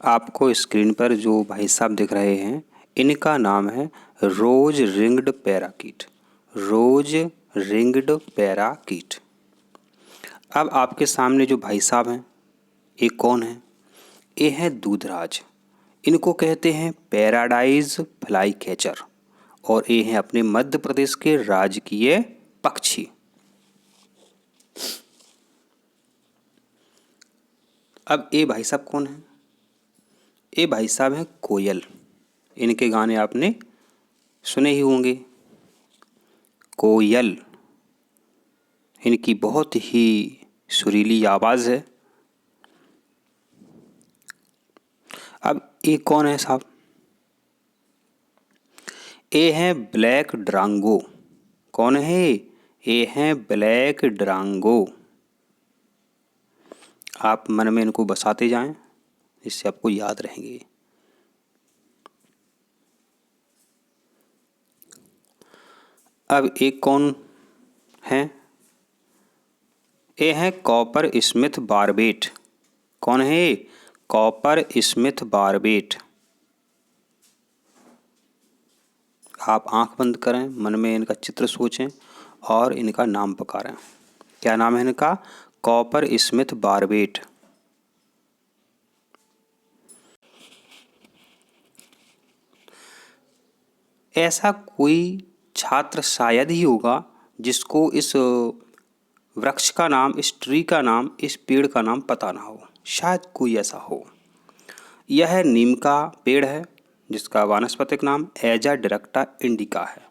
आपको स्क्रीन पर जो भाई साहब दिख रहे हैं, इनका नाम है रोज रिंग्ड पैराकीट। रोज रिंग्ड पैराकीट। अब आपके सामने जो भाई साहब हैं, ये कौन है? ये हैं दूधराज। इनको कहते हैं पैराडाइज फ्लाई कैचर और ये हैं अपने मध्य प्रदेश के राजकीय पक्षी। अब ये भाई साहब कौन है? ये भाई साहब हैं कोयल। इनके गाने आपने सुने ही होंगे। कोयल, इनकी बहुत ही सुरीली आवाज़ है। अब ये कौन है साहब? ये हैं ब्लैक ड्रांगो। कौन है? ये हैं ब्लैक ड्रांगो। आप मन में इनको बसाते जाएं, इससे आपको याद रहेंगे। अब एक कौन है? ये है कॉपर स्मिथ बारबेट। कौन है? Coppersmith barbet. आप आंख बंद करें, मन में इनका चित्र सोचें और इनका नाम पुकारें। क्या नाम है इनका? Coppersmith barbet. ऐसा कोई छात्र शायद ही होगा जिसको इस वृक्ष का नाम, इस ट्री का नाम, इस पेड़ का नाम पता ना हो। शायद कोई ऐसा हो। यह नीम का पेड़ है जिसका वानस्पतिक नाम एजा डायरेक्टा इंडिका है।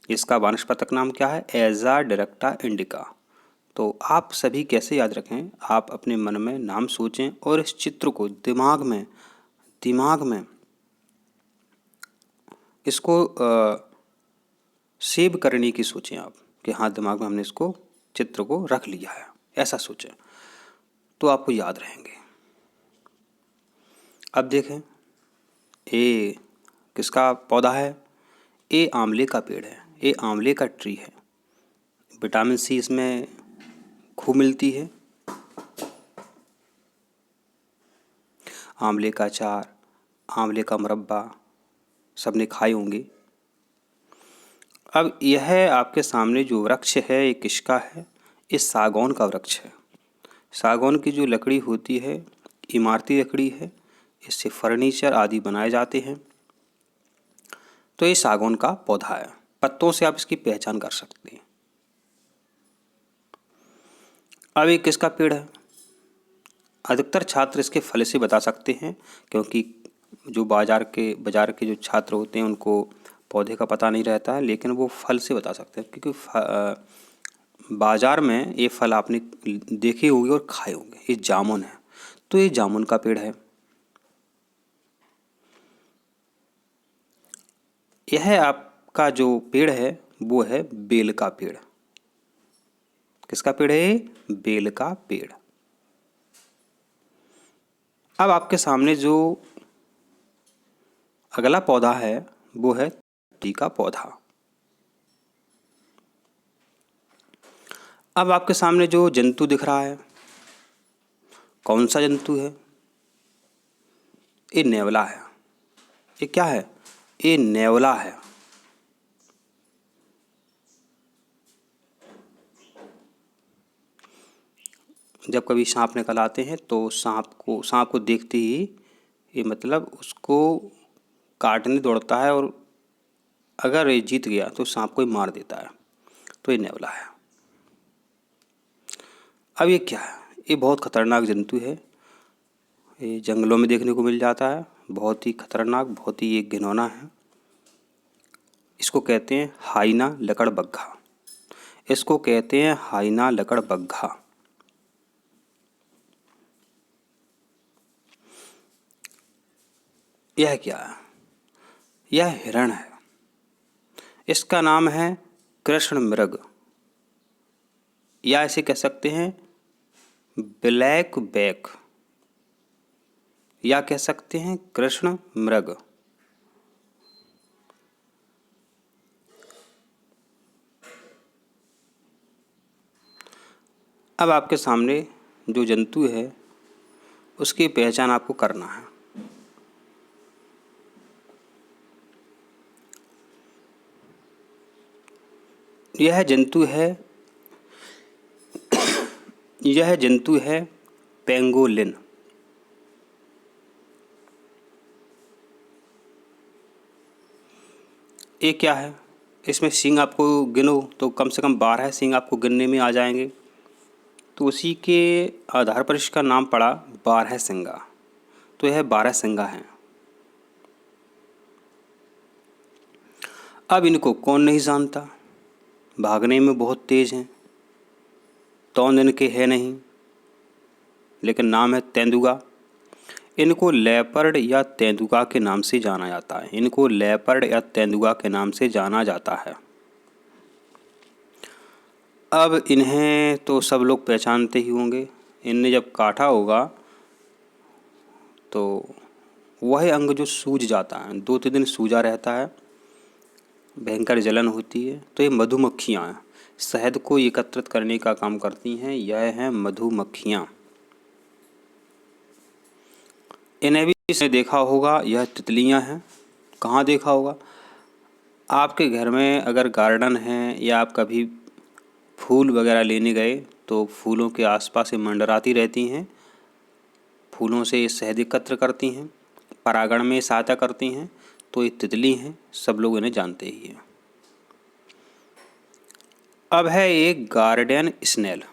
इसका वानस्पतिक नाम क्या है? एजा डायरेक्टा इंडिका। तो आप सभी कैसे याद रखें? आप अपने मन में नाम सोचें और इस चित्र को दिमाग में इसको सेव करने की सोचें आप कि हाँ, दिमाग में हमने इसको चित्र को रख लिया है, ऐसा सोचें तो आपको याद रहेंगे। अब देखें, ये किसका पौधा है? ये आंवले का पेड़ है। ये आंवले का ट्री है। विटामिन सी इसमें खूब मिलती है। आंवले का अचार, आंवले का मुरब्बा सबने खाए होंगे। अब यह आपके सामने जो वृक्ष है, ये किसका है? ये सागौन का वृक्ष है। सागौन की जो लकड़ी होती है, इमारती लकड़ी है। इससे फर्नीचर आदि बनाए जाते हैं। तो ये सागौन का पौधा है। पत्तों से आप इसकी पहचान कर सकते हैं। अब ये किसका पेड़ है? अधिकतर छात्र इसके फल से बता सकते हैं, क्योंकि जो बाजार के जो छात्र होते हैं उनको पौधे का पता नहीं रहता है, लेकिन वो फल से बता सकते हैं, क्योंकि बाजार में ये फल आपने देखे होंगे और खाए होंगे। ये जामुन है, तो ये जामुन का पेड़ है। यह आपका जो पेड़ है वो है बेल का पेड़। किसका पेड़ है? बेल का पेड़। अब आपके सामने जो अगला पौधा है वो है तुलसी का पौधा। अब आपके सामने जो जंतु दिख रहा है, कौन सा जंतु है? ये नेवला है। ये क्या है? ये नेवला है। जब कभी सांप निकल आते हैं तो सांप को देखते ही ये मतलब उसको काटने दौड़ता है, और अगर ये जीत गया तो सांप को ही मार देता है। तो ये नेवला है। अब ये क्या है? ये बहुत खतरनाक जंतु है। ये जंगलों में देखने को मिल जाता है। बहुत ही खतरनाक, बहुत ही ये घिनौना है। इसको कहते हैं हाइना लकड़बग्घा। इसको कहते हैं हाइना लकड़बग्घा। यह क्या है? यह हिरण है। इसका नाम है कृष्ण मृग, या इसे कह सकते हैं ब्लैक बैक, या कह सकते हैं कृष्ण मृग। अब आपके सामने जो जंतु है उसकी पहचान आपको करना है। यह जंतु है पेंगोलिन। ये क्या है? इसमें सींग आपको गिनो तो कम से कम 12 सींग आपको गिनने में आ जाएंगे, तो उसी के आधार पर इसका नाम पड़ा 12 तो यह 12 है। अब इनको कौन नहीं जानता, भागने में बहुत तेज हैं, तौंद इनके है नहीं, लेकिन नाम है तेंदुआ। इनको लेपर्ड या तेंदुआ के नाम से जाना जाता है। इनको लेपर्ड या तेंदुआ के नाम से जाना जाता है। अब इन्हें तो सब लोग पहचानते ही होंगे। इनने जब काटा होगा तो वह अंग जो सूज जाता है, 2-3 दिन सूजा रहता है, भयंकर जलन होती है। तो ये मधुमक्खियाँ शहद को एकत्रित करने का काम करती हैं। यह हैं मधुमक्खियाँ। इन्हें भी इसने देखा होगा, यह तितलियाँ हैं। कहाँ देखा होगा? आपके घर में अगर गार्डन है या आप कभी फूल वगैरह लेने गए तो फूलों के आसपास ये मंडराती रहती हैं, फूलों से शहद एकत्र करती हैं, परागण में सहायता करती हैं। तो ये तितली हैं, सब लोग इन्हें जानते ही हैं। अब है एक गार्डन स्नेल।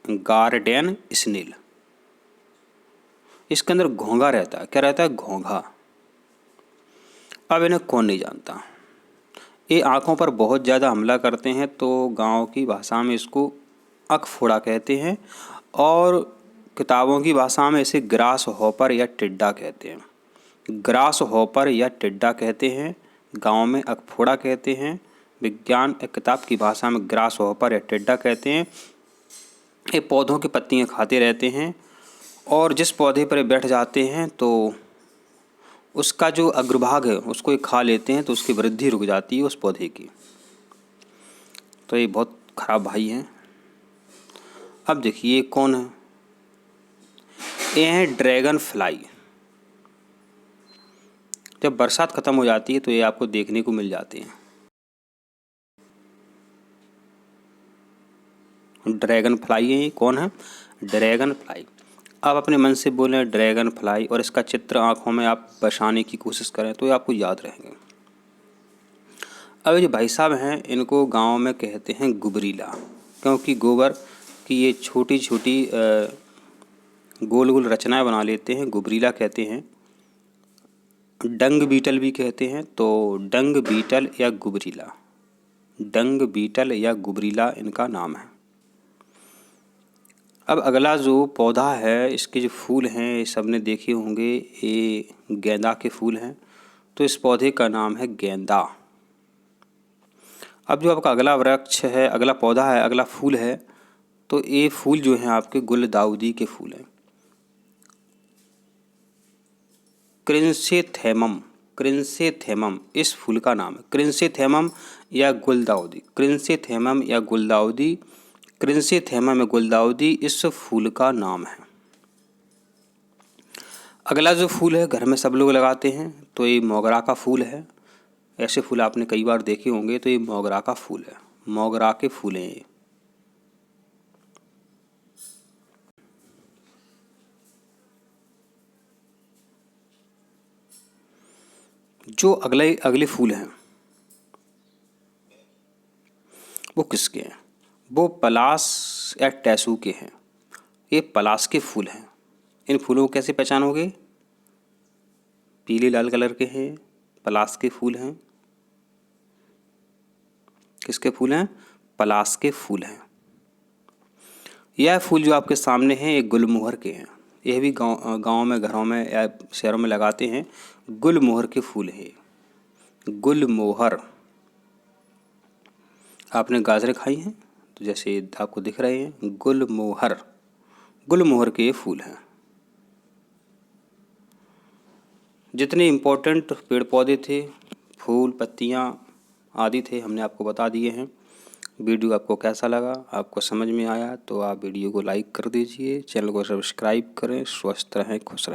गार्डन स्नेल, इसके अंदर घोंघा रहता है। क्या रहता है? घोंघा। अब इन्हें कौन नहीं जानता। ये आँखों पर बहुत ज़्यादा हमला करते हैं, तो गांव की भाषा में इसको अकफोड़ा कहते हैं, और किताबों की भाषा में इसे ग्रास हॉपर या टिड्डा कहते हैं। ग्रास हॉपर या टिड्डा कहते हैं, गांव में अकफोड़ा कहते हैं, विज्ञान किताब की भाषा में ग्रास हॉपर या टिड्डा कहते हैं। ये पौधों की पत्तियां खाते रहते हैं, और जिस पौधे पर बैठ जाते हैं तो उसका जो अग्रभाग है उसको ये खा लेते हैं, तो उसकी वृद्धि रुक जाती है उस पौधे की। तो ये बहुत खराब भाई हैं। अब देखिए कौन है? ये हैं ड्रैगन फ्लाई। जब बरसात खत्म हो जाती है तो ये आपको देखने को मिल जाते हैं। ड्रैगन फ्लाई है। ये कौन है? Dragon fly. आप अपने मन से बोलें ड्रैगन फ्लाई और इसका चित्र आँखों में आप बसाने की कोशिश करें तो ये आपको याद रहेंगे। अब जो भाई साहब हैं इनको गांव में कहते हैं गुबरीला, क्योंकि गोबर की ये छोटी छोटी गोल गोल रचनाएं बना लेते हैं, गुबरीला कहते हैं। डंग बीटल भी कहते हैं, तो डंग बीटल या गुबरीला, डंग बीटल या गुबरीला इनका नाम है। अब अगला जो पौधा है, इसके जो फूल हैं सबने देखे होंगे, ये गेंदा के फूल हैं, तो इस पौधे का नाम है गेंदा। अब जो आपका अगला वृक्ष है, अगला पौधा है, अगला फूल है, तो ये फूल जो हैं आपके गुलदाउदी के फूल हैं। क्रिंसेथेमम, क्रिंसेथेमम इस फूल का नाम है। क्रिंसेथेमम या गुलदाउदी, क्रिंसेथेमम या गुलदाउदी, क्रिंसेथेमम या गुलदाउदी इस फूल का नाम है। अगला जो फूल है घर में सब लोग लगाते हैं, तो ये मोगरा का फूल है। ऐसे फूल आपने कई बार देखे होंगे, तो ये मोगरा का फूल है, मोगरा के फूल हैं ये। जो अगले फूल हैं वो किसके हैं? वो पलास या टेसू के हैं। ये पलास के फूल हैं। इन फूलों को कैसे पहचानोगे? पीले लाल कलर के हैं, पलास के फूल हैं। किसके फूल हैं? पलास के फूल हैं। यह फूल जो आपके सामने हैं ये गुलमोहर के हैं। यह भी गाँव में, घरों में या शहरों में लगाते हैं। गुलमोहर के फूल हैं। गुलमोहर। आपने गाजरें खाई हैं तो जैसे आपको दिख रहे हैं गुलमोहर, गुलमोहर के ये फूल हैं। जितने इम्पोर्टेंट पेड़ पौधे थे, फूल पत्तियाँ आदि थे, हमने आपको बता दिए हैं। वीडियो आपको कैसा लगा, आपको समझ में आया तो आप वीडियो को लाइक कर दीजिए, चैनल को सब्सक्राइब करें। स्वस्थ रहें, खुश रहें।